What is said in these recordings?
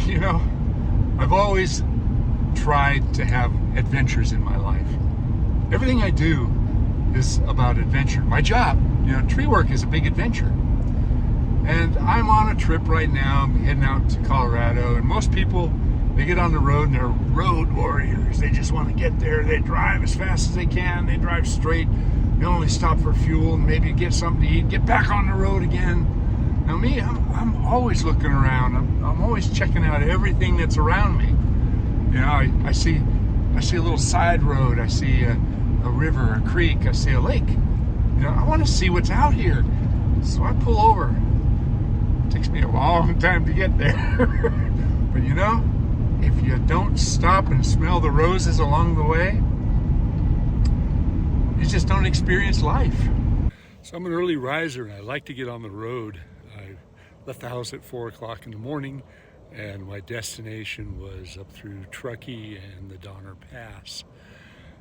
You know, I've always tried to have adventures in my life. Everything I do is about adventure. My job, tree work is a big adventure. And I'm on a trip right now. I'm heading out to Colorado, and most people, they get on the road and they're road warriors. They just want to get there. They drive as fast as they can. They drive straight. They only stop for fuel and maybe get something to eat, get back on the road again. Now me, I'm always looking around. I'm always checking out everything that's around me. I see a little side road. I see a river, a creek. I see a lake. I want to see what's out here. So I pull over. It takes me a long time to get there. But if you don't stop and smell the roses along the way, you just don't experience life. So I'm an early riser and I like to get on the road. I left the house at 4 o'clock in the morning, and my destination was up through Truckee and the Donner Pass.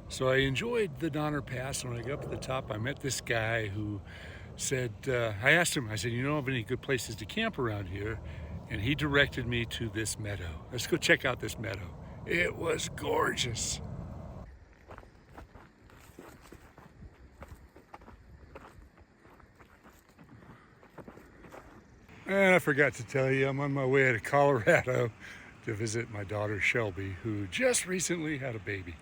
So I enjoyed the Donner Pass, and when I got up at the top, I met this guy who said, I asked him, I said, you don't have any good places to camp around here? And he directed me to this meadow. Let's go check out this meadow. It was gorgeous. And I forgot to tell you, I'm on my way to Colorado to visit my daughter Shelby, who just recently had a baby.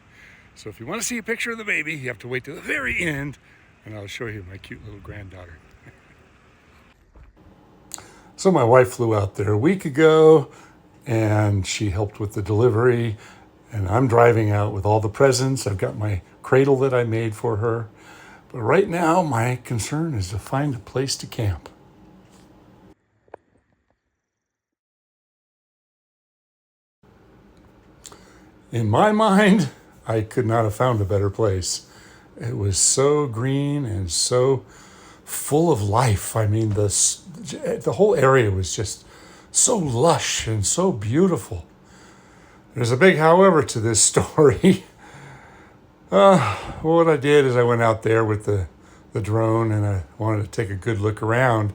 So if you want to see a picture of the baby, you have to wait to the very end, and I'll show you my cute little granddaughter. So my wife flew out there a week ago, and she helped with the delivery, and I'm driving out with all the presents. I've got my cradle that I made for her. But right now, my concern is to find a place to camp. In my mind, I could not have found a better place. It was so green and so full of life. I mean, the whole area was just so lush and so beautiful. There's a big however to this story. What I did is I went out there with the drone, and I wanted to take a good look around.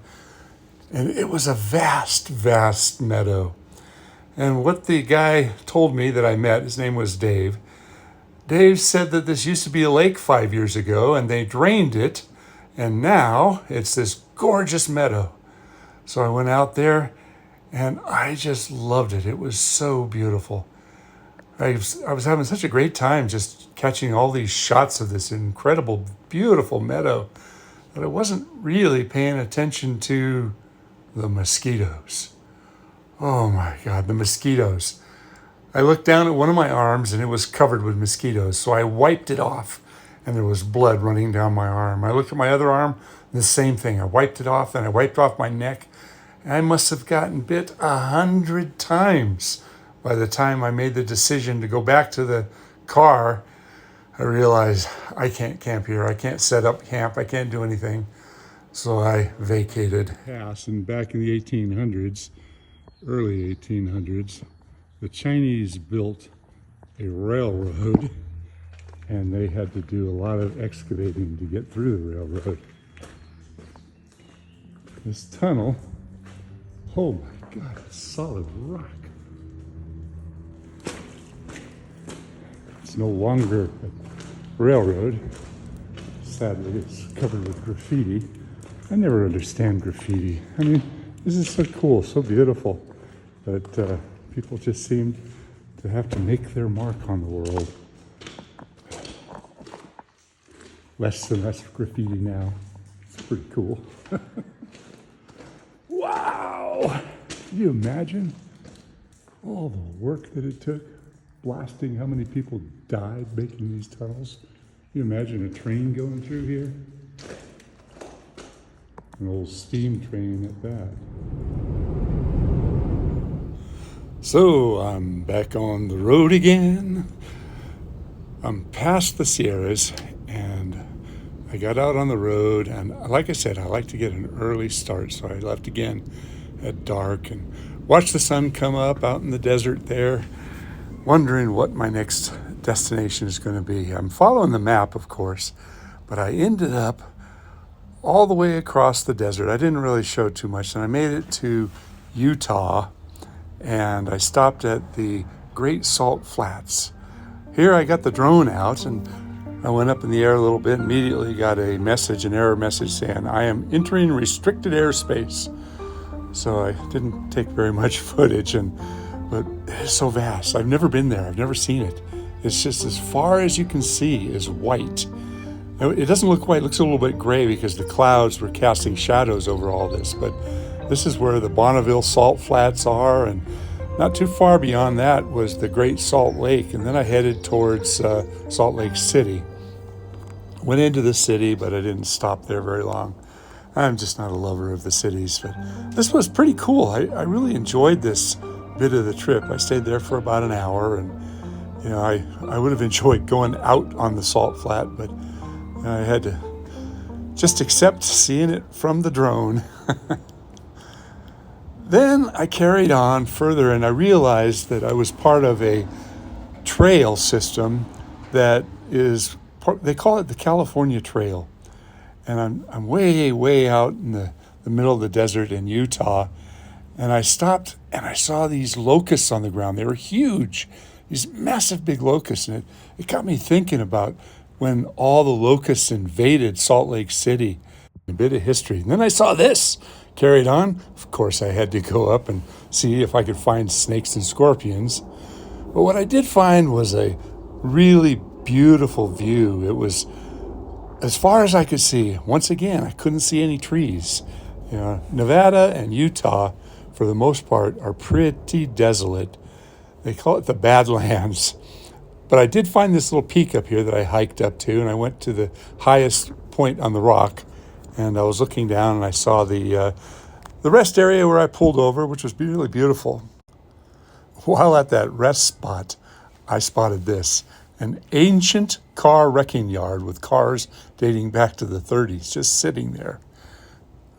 And it was a vast, vast meadow. And what the guy told me that I met, his name was Dave. Dave said that this used to be a lake 5 years ago, and they drained it, and now it's this gorgeous meadow. So I went out there, and I just loved it. It was so beautiful. I was having such a great time just catching all these shots of this incredible, beautiful meadow that I wasn't really paying attention to the mosquitoes. Oh my God, the mosquitoes. I looked down at one of my arms and it was covered with mosquitoes. So I wiped it off and there was blood running down my arm. I looked at my other arm, the same thing. I wiped it off, and I wiped off my neck. And I must have gotten bit 100 times. By the time I made the decision to go back to the car, I realized I can't camp here. I can't set up camp. I can't do anything. So I vacated. Pass, and back in the 1800s, early 1800s, the Chinese built a railroad, and they had to do a lot of excavating to get through the railroad. This tunnel, oh my God, it's solid rock. It's no longer a railroad. Sadly, it's covered with graffiti. I never understand graffiti. I mean, this is so cool, so beautiful, but people just seem to have to make their mark on the world. Less and less graffiti now. It's pretty cool. Wow! Can you imagine all the work that it took? Blasting, how many people died making these tunnels? Can you imagine a train going through here? An old steam train at that. So I'm back on the road again. I'm past the Sierras, and I got out on the road, and like I said, I like to get an early start, so I left again at dark and watched the sun come up out in the desert there, wondering what my next destination is going to be. I'm following the map, of course, but I ended up all the way across the desert. I didn't really show too much, and I made it to Utah, and I stopped at the Great Salt Flats. Here I got the drone out and I went up in the air a little bit, immediately got a message, an error message saying, I am entering restricted airspace. So I didn't take very much footage, but it's so vast. I've never been there. I've never seen it. It's just as far as you can see is white. It doesn't look white. It looks a little bit gray because the clouds were casting shadows over all this. But this is where the Bonneville Salt Flats are, and not too far beyond that was the Great Salt Lake. And then I headed towards Salt Lake City. Went into the city, but I didn't stop there very long. I'm just not a lover of the cities, but this was pretty cool. I really enjoyed this bit of the trip. I stayed there for about an hour, and I would have enjoyed going out on the salt flat, but I had to just accept seeing it from the drone. Then I carried on further, and I realized that I was part of a trail system that is, they call it the California Trail. And I'm way, way out in the middle of the desert in Utah. And I stopped and I saw these locusts on the ground. They were huge, these massive big locusts. And it got me thinking about when all the locusts invaded Salt Lake City. A bit of history. And then I saw this. Carried on. Of course, I had to go up and see if I could find snakes and scorpions. But what I did find was a really beautiful view. It was as far as I could see. Once again, I couldn't see any trees. Nevada and Utah, for the most part, are pretty desolate. They call it the Badlands. But I did find this little peak up here that I hiked up to, and I went to the highest point on the rock, and I was looking down, and I saw the rest area where I pulled over, which was really beautiful. While at that rest spot, I spotted this. An ancient car wrecking yard with cars dating back to the 30s, just sitting there.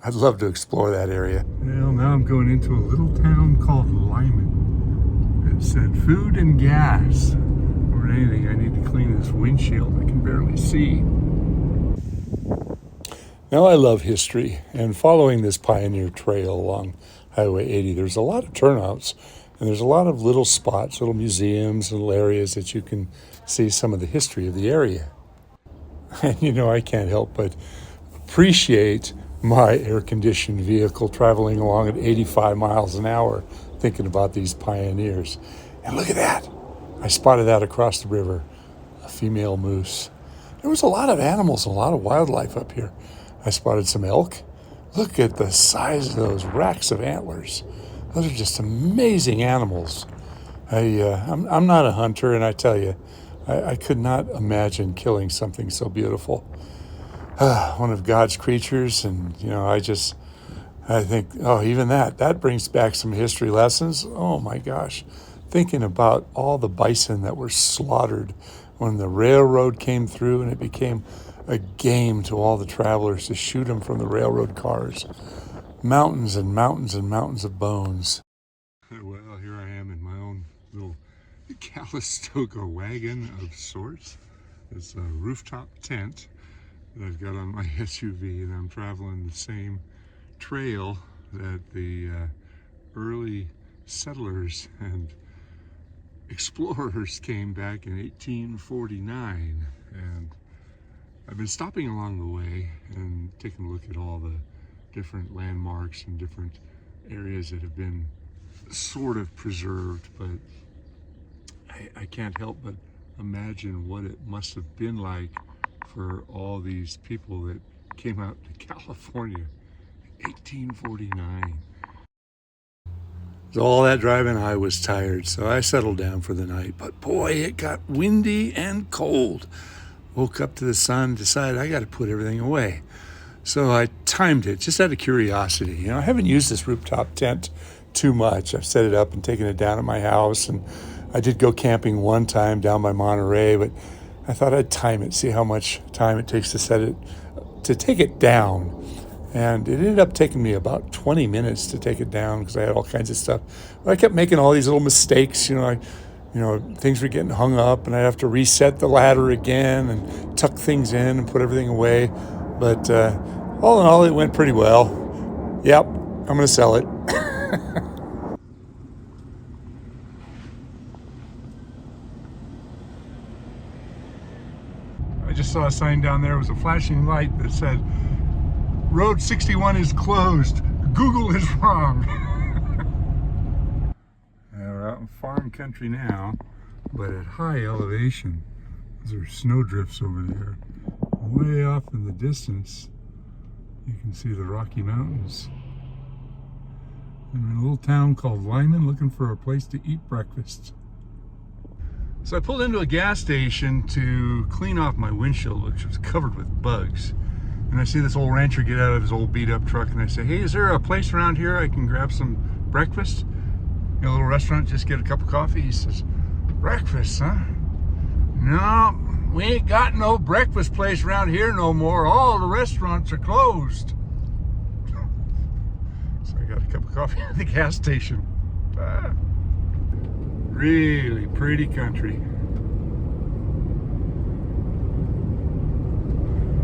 I'd love to explore that area. Well, now I'm going into a little town called Lyman. It said food and gas. More than anything, I need to clean this windshield. I can barely see. Now, I love history, and following this pioneer trail along Highway 80, there's a lot of turnouts, and there's a lot of little spots, little museums and little areas that you can see some of the history of the area. And I can't help but appreciate my air-conditioned vehicle traveling along at 85 miles an hour, thinking about these pioneers. And look at that. I spotted that across the river, a female moose. There was a lot of animals and a lot of wildlife up here. I spotted some elk. Look at the size of those racks of antlers. Those are just amazing animals. I'm not a hunter, and I tell you, I could not imagine killing something so beautiful. One of God's creatures, and I think, even that brings back some history lessons. Oh my gosh, thinking about all the bison that were slaughtered when the railroad came through, and it became a game to all the travelers to shoot them from the railroad cars. Mountains and mountains and mountains of bones. Well, here I am in my own little Calistoga wagon of sorts. It's a rooftop tent that I've got on my SUV, and I'm traveling the same trail that the early settlers and explorers came back in 1849. And I've been stopping along the way and taking a look at all the different landmarks and different areas that have been sort of preserved, but I can't help but imagine what it must have been like for all these people that came out to California in 1849. So all that driving, I was tired, so I settled down for the night. But boy, it got windy and cold. Woke up to the sun, decided I got to put everything away. So I timed it just out of curiosity. I haven't used this rooftop tent too much. I've set it up and taken it down at my house, and I did go camping one time down by Monterey, but I thought I'd time it, see how much time it takes to take it down. And it ended up taking me about 20 minutes to take it down because I had all kinds of stuff. But I kept making all these little mistakes. Things were getting hung up, and I'd have to reset the ladder again and tuck things in and put everything away. But all in all, it went pretty well. Yep, I'm going to sell it. just saw a sign down there. It was a flashing light that said, Road 61 is closed. Google is wrong. We're out in farm country now, but at high elevation. There are snow drifts over there. Way off in the distance, you can see the Rocky Mountains. I'm in a little town called Wyoming looking for a place to eat breakfast. So I pulled into a gas station to clean off my windshield, which was covered with bugs. And I see this old rancher get out of his old beat up truck and I say, hey, is there a place around here I can grab some breakfast? A little restaurant, just get a cup of coffee. He says, breakfast, huh? No, we ain't got no breakfast place around here no more. All the restaurants are closed. So I got a cup of coffee at the gas station. Really pretty country.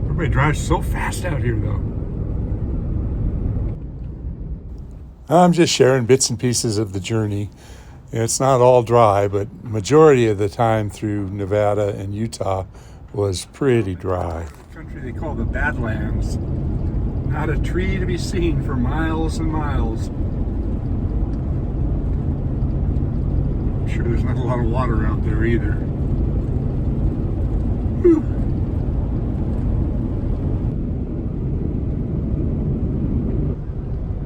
Everybody drives so fast out here though. I'm just sharing bits and pieces of the journey. It's not all dry, but majority of the time through Nevada and Utah was pretty dry. Country they call the Badlands. Not a tree to be seen for miles and miles. I'm sure there's not a lot of water out there either. Whew.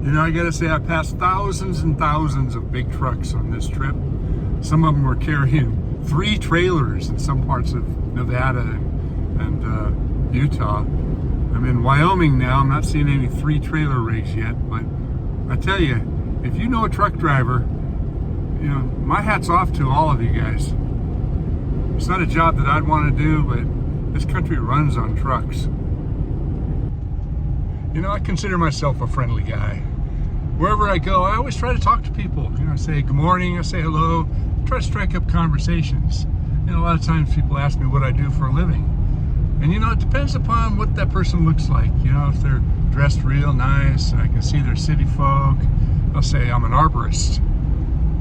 You know, I gotta say, I passed thousands and thousands of big trucks on this trip. Some of them were carrying 3 trailers in some parts of Nevada and Utah. I'm in Wyoming now. I'm not seeing any 3-trailer rigs yet, but I tell you, if you know a truck driver, you know, my hat's off to all of you guys. It's not a job that I'd want to do, but this country runs on trucks. You know, I consider myself a friendly guy. Wherever I go, I always try to talk to people. You know, I say good morning, I say hello, try to strike up conversations. And a lot of times people ask me what I do for a living. And you know, it depends upon what that person looks like. You know, if they're dressed real nice, and I can see they're city folk, I'll say I'm an arborist.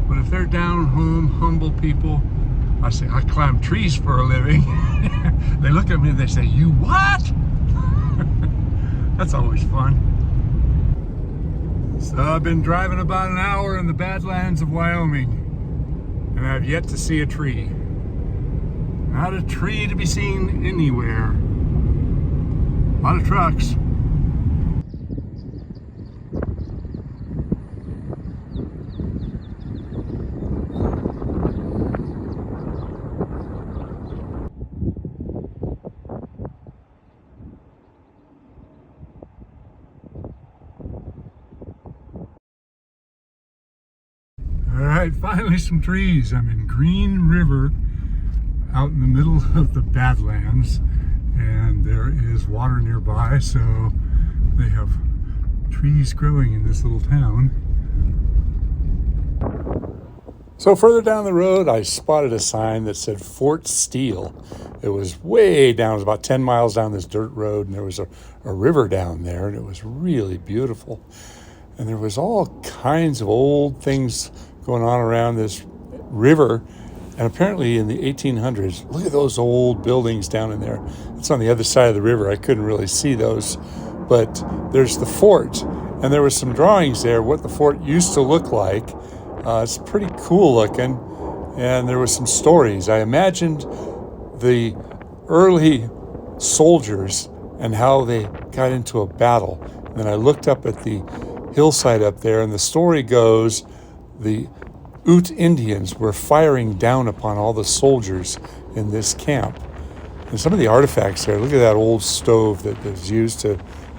But if they're down home, humble people, I say I climb trees for a living. They look at me and they say, you what? That's always fun. So I've been driving about an hour in the Badlands of Wyoming, and I've yet to see a tree. Not a tree to be seen anywhere. A lot of trucks. All right, finally some trees. I'm in Green River, out in the middle of the Badlands, and there is water nearby, so they have trees growing in this little town. So further down the road, I spotted a sign that said Fort Steele. It was way down, it was about 10 miles down this dirt road, and there was a river down there, and it was really beautiful. And there was all kinds of old things going on around this river. And apparently in the 1800s, look at those old buildings down in there. It's on the other side of the river. I couldn't really see those. But there's the fort. And there was some drawings there, what the fort used to look like. It's pretty cool looking. And there was some stories. I imagined the early soldiers and how they got into a battle. And then I looked up at the hillside up there, and the story goes the Ute Indians were firing down upon all the soldiers in this camp. And some of the artifacts there, look at that old stove that was used to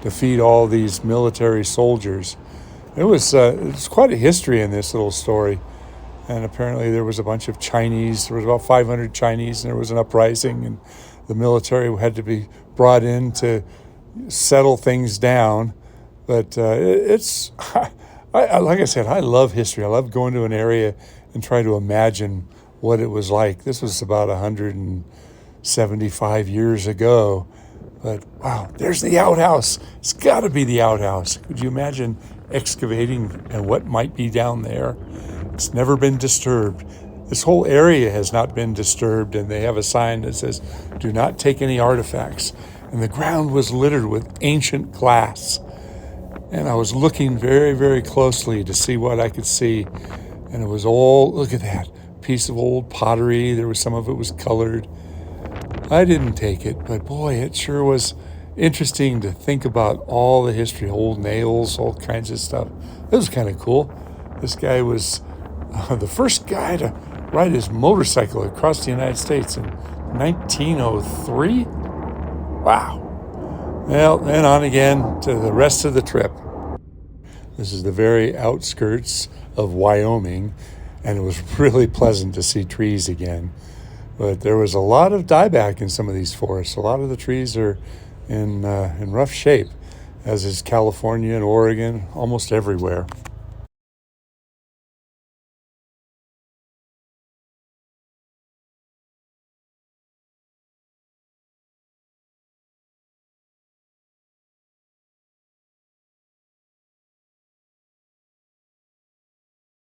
feed all these military soldiers. It was quite a history in this little story. And apparently there was a bunch of Chinese, there was about 500 Chinese, and there was an uprising, and the military had to be brought in to settle things down. But it's... like I said, I love history. I love going to an area and try to imagine what it was like. This was about 175 years ago. But wow, there's the outhouse. It's got to be the outhouse. Could you imagine excavating and what might be down there? It's never been disturbed. this whole area has not been disturbed, and they have a sign that says, "Do not take any artifacts." And the ground was littered with ancient glass. And I was looking very, very closely to see what I could see. And it was all, look at that, piece of old pottery. There was some of it was colored. I didn't take it, but boy, it sure was interesting to think about all the history, old nails, all kinds of stuff. It was kind of cool. This guy was the first guy to ride his motorcycle across the United States in 1903. Wow. Well, then on again to the rest of the trip. This is the very outskirts of Wyoming, and it was really pleasant to see trees again. But there was a lot of dieback in some of these forests. A lot of the trees are in rough shape, as is California and Oregon, almost everywhere.